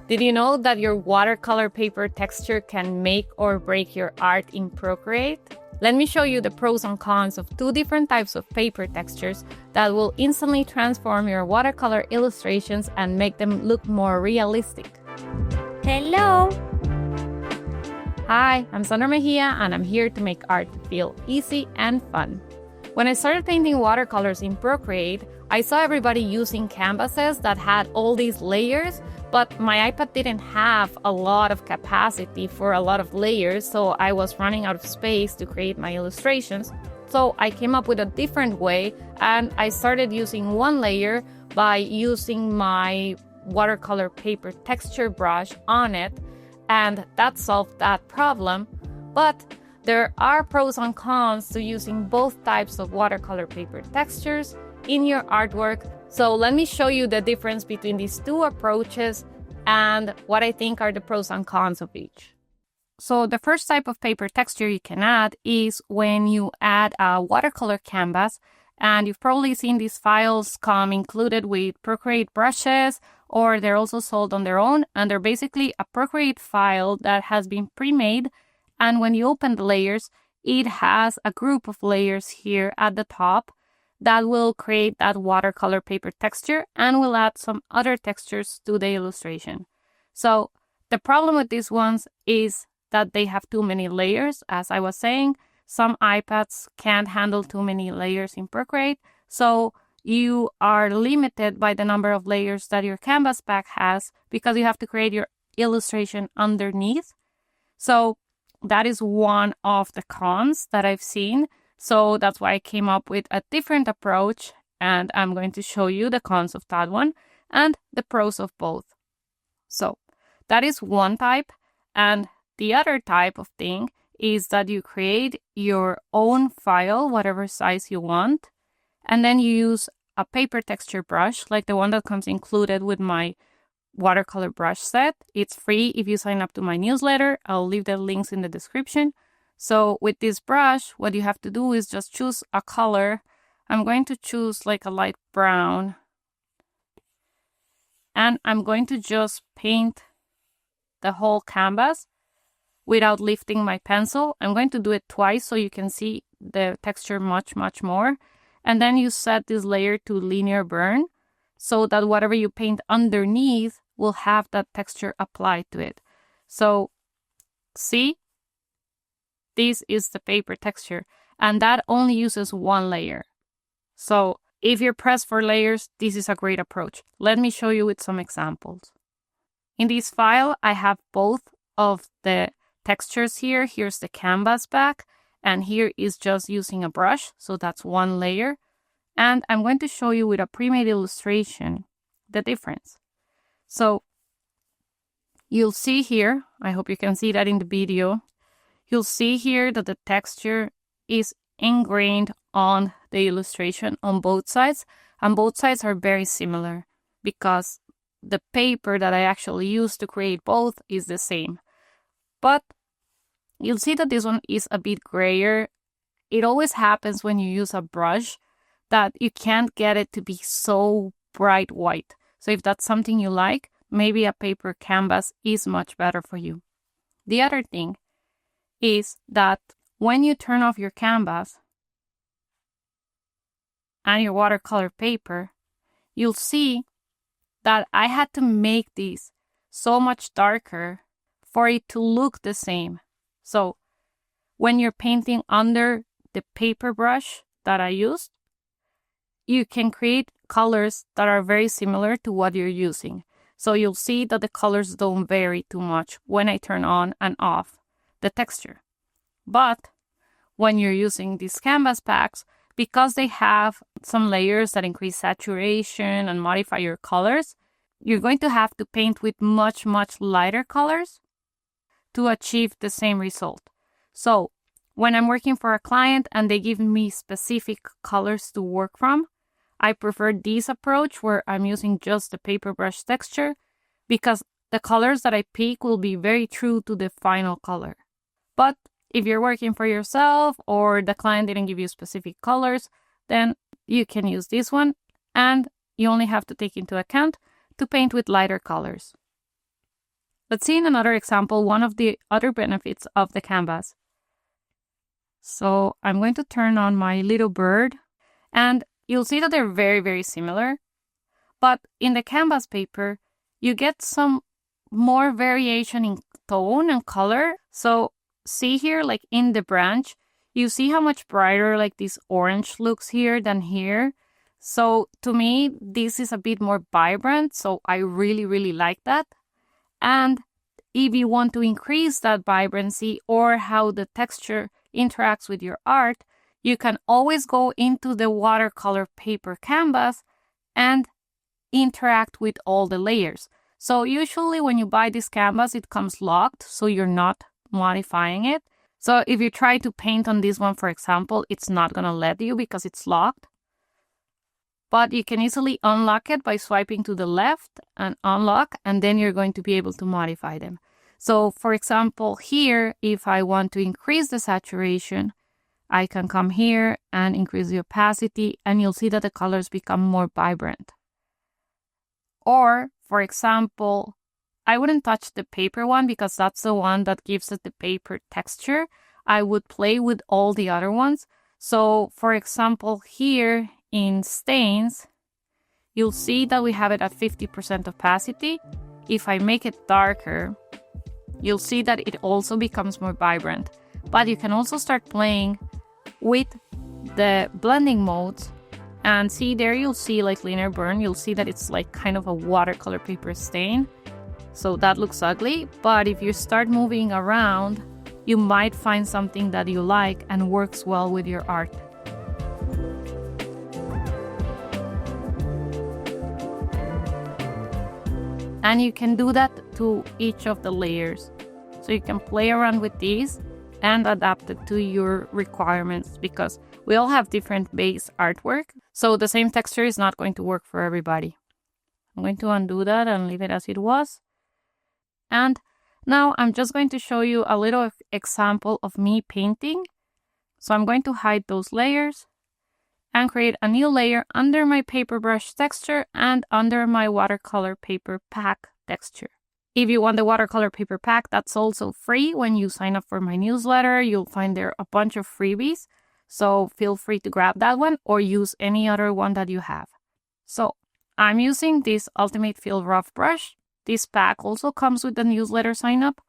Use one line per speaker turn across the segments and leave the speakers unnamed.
Did you know that your watercolor paper texture can make or break your art in Procreate? Let me show you the pros and cons of two different types of paper textures that will instantly transform your watercolor illustrations and make them look more realistic.
Hello!
Hi, I'm Sandra Mejia and I'm here to make art feel easy and fun. When I started painting watercolors in Procreate, I saw everybody using canvases that had all these layers, but my iPad didn't have a lot of capacity for a lot of layers, so I was running out of space to create my illustrations. So I came up with a different way, and I started using one layer by using my watercolor paper texture brush on it, and that solved that problem. But there are pros and cons to using both types of watercolor paper textures in your artwork. So let me show you the difference between these two approaches and what I think are the pros and cons of each. So the first type of paper texture you can add is when you add a watercolor canvas, and you've probably seen these files come included with Procreate brushes, or they're also sold on their own, and they're basically a Procreate file that has been pre-made, and when you open the layers, it has a group of layers here at the top that will create that watercolor paper texture and will add some other textures to the illustration. So the problem with these ones is that they have too many layers. As I was saying, some iPads can't handle too many layers in Procreate, so you are limited by the number of layers that your canvas pack has because you have to create your illustration underneath. So that is one of the cons that I've seen. So that's why I came up with a different approach, and I'm going to show you the cons of that one and the pros of both. So that is one type, and the other type of thing is that you create your own file, whatever size you want, and then you use a paper texture brush like the one that comes included with my watercolor brush set. It's free if you sign up to my newsletter. I'll leave the links in the description. So with this brush, what you have to do is just choose a color. I'm going to choose like a light brown, and I'm going to just paint the whole canvas without lifting my pencil. I'm going to do it twice so you can see the texture much more. And then you set this layer to linear burn so that whatever you paint underneath will have that texture applied to it. So see, this is the paper texture, and that only uses one layer. So if you're pressed for layers, this is a great approach. Let me show you with some examples. In this file, I have both of the textures here. Here's the canvas back, and here is just using a brush. So that's one layer. And I'm going to show you with a pre-made illustration the difference. So you'll see here, I hope you can see that in the video, you'll see here that the texture is ingrained on the illustration on both sides, and both sides are very similar because the paper that I actually used to create both is the same. But you'll see that this one is a bit grayer. It always happens when you use a brush that you can't get it to be so bright white. So if that's something you like, maybe a paper canvas is much better for you. The other thing is that when you turn off your canvas and your watercolor paper, you'll see that I had to make these so much darker for it to look the same. So when you're painting under the paper brush that I used, you can create colors that are very similar to what you're using. So you'll see that the colors don't vary too much when I turn on and off the texture. But when you're using these canvas packs, because they have some layers that increase saturation and modify your colors, you're going to have to paint with much lighter colors to achieve the same result. So when I'm working for a client and they give me specific colors to work from, I prefer this approach where I'm using just the paper brush texture because the colors that I pick will be very true to the final color. But if you're working for yourself or the client didn't give you specific colors, then you can use this one, and you only have to take into account to paint with lighter colors. Let's see in another example one of the other benefits of the canvas. So I'm going to turn on my little bird, and you'll see that they're very, very similar. But in the canvas paper, you get some more variation in tone and color. So see here, like in the branch, you see how much brighter like this orange looks here than here. So to me, this is a bit more vibrant. So I really, really like that. And if you want to increase that vibrancy or how the texture interacts with your art, you can always go into the watercolor paper canvas and interact with all the layers. So usually when you buy this canvas, it comes locked, so you're not modifying it. So if you try to paint on this one, for example, it's not going to let you because it's locked. But you can easily unlock it by swiping to the left and unlock, and then you're going to be able to modify them. So for example, here, if I want to increase the saturation, I can come here and increase the opacity, and you'll see that the colors become more vibrant. Or, for example, I wouldn't touch the paper one because that's the one that gives it the paper texture. I would play with all the other ones. So, for example, here in stains, you'll see that we have it at 50% opacity. If I make it darker, you'll see that it also becomes more vibrant. But you can also start playing with the blending modes. And see there, you'll see like linear burn. You'll see that it's like kind of a watercolor paper stain. So that looks ugly. But if you start moving around, you might find something that you like and works well with your art. And you can do that to each of the layers. So you can play around with these and adapt it to your requirements, because we all have different base artwork. So the same texture is not going to work for everybody. I'm going to undo that and leave it as it was. And now I'm just going to show you a little example of me painting. So I'm going to hide those layers and create a new layer under my paper brush texture and under my watercolor paper pack texture. If you want the watercolor paper pack, that's also free. When you sign up for my newsletter, you'll find there a bunch of freebies. So feel free to grab that one or use any other one that you have. So I'm using this Ultimate Feel Rough brush. This pack also comes with the newsletter sign up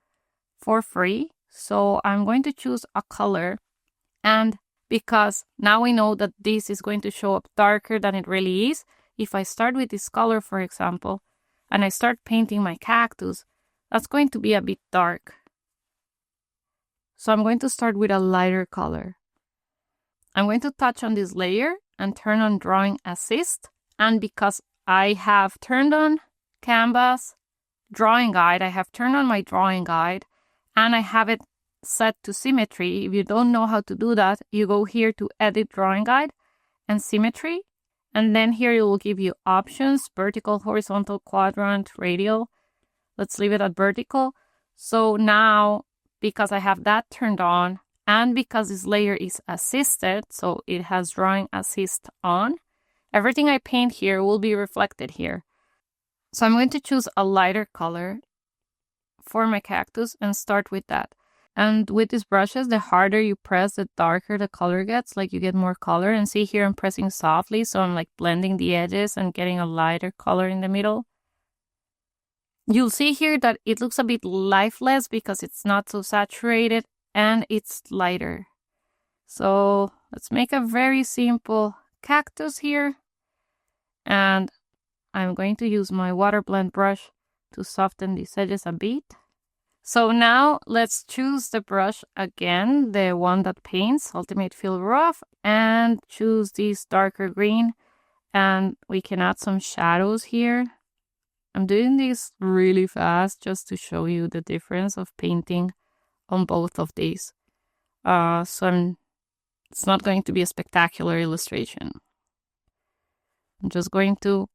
for free. So I'm going to choose a color, and because now we know that this is going to show up darker than it really is, if I start with this color, for example, and I start painting my cactus, that's going to be a bit dark. So I'm going to start with a lighter color. I'm going to touch on this layer and turn on Drawing Assist. And because I have turned on Canvas Drawing Guide, I have turned on my Drawing Guide, and I have it set to Symmetry. If you don't know how to do that, you go here to Edit Drawing Guide and Symmetry. And then here it will give you options: vertical, horizontal, quadrant, radial. Let's leave it at vertical. So now, because I have that turned on, and because this layer is assisted, so it has Drawing Assist on, everything I paint here will be reflected here. So I'm going to choose a lighter color for my cactus and start with that. And with these brushes, the harder you press, the darker the color gets, like you get more color. And see here, I'm pressing softly, so I'm like blending the edges and getting a lighter color in the middle. You'll see here that it looks a bit lifeless because it's not so saturated and it's lighter. So let's make a very simple cactus here. And I'm going to use my water blend brush to soften these edges a bit. So now let's choose the brush again, the one that paints, Ultimate Feel Rough, and choose this darker green. And we can add some shadows here. I'm doing this really fast just to show you the difference of painting on both of these. It's not going to be a spectacular illustration. I'm just going to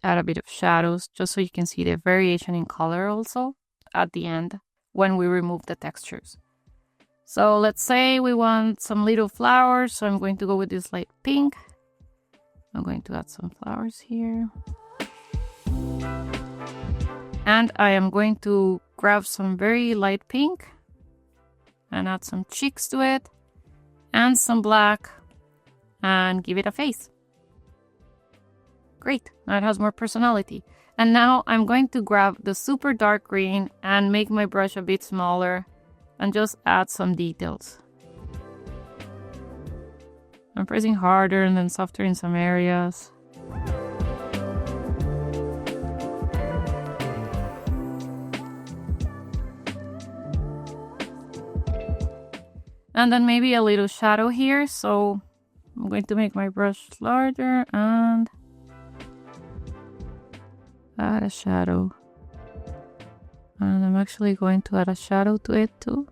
add a bit of shadows just so you can see the variation in color also at the end when we remove the textures. So let's say we want some little flowers, so I'm going to go with this light pink. I'm going to add some flowers here. And I am going to grab some very light pink and add some cheeks to it and some black and give it a face. Great, now it has more personality. And now I'm going to grab the super dark green and make my brush a bit smaller and just add some details. I'm pressing harder and then softer in some areas. And then maybe a little shadow here, so I'm going to make my brush larger and add a shadow. And I'm actually going to add a shadow to it too.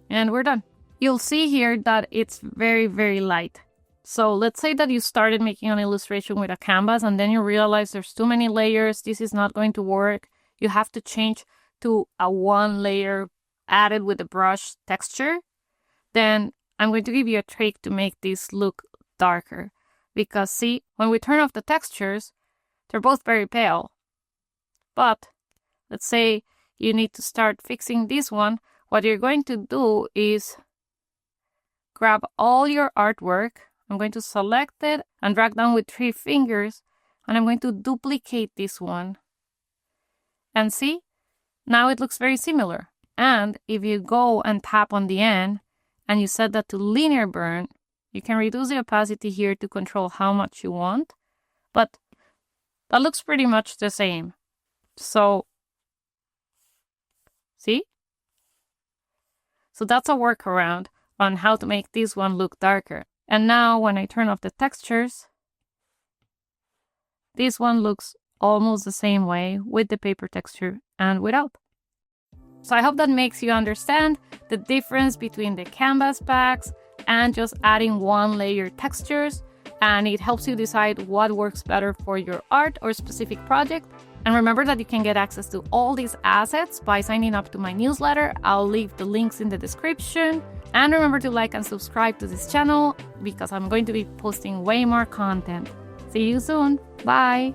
And we're done. You'll see here that it's very, very light. So let's say that you started making an illustration with a canvas and then you realize there's too many layers, this is not going to work. You have to change to a one layer added with the brush texture. Then I'm going to give you a trick to make this look darker. Because see, when we turn off the textures, they're both very pale. But let's say you need to start fixing this one. What you're going to do is grab all your artwork. I'm going to select it and drag down with 3 fingers. And I'm going to duplicate this one. And see, now it looks very similar. And if you go and tap on the end and you set that to linear burn, you can reduce the opacity here to control how much you want. But that looks pretty much the same. So, see? So that's a workaround on how to make this one look darker. And now when I turn off the textures, this one looks almost the same way with the paper texture and without. So I hope that makes you understand the difference between the canvas packs and just adding one layer textures, and it helps you decide what works better for your art or specific project. And remember that you can get access to all these assets by signing up to my newsletter. I'll leave the links in the description. And remember to like and subscribe to this channel because I'm going to be posting way more content. See you soon. Bye.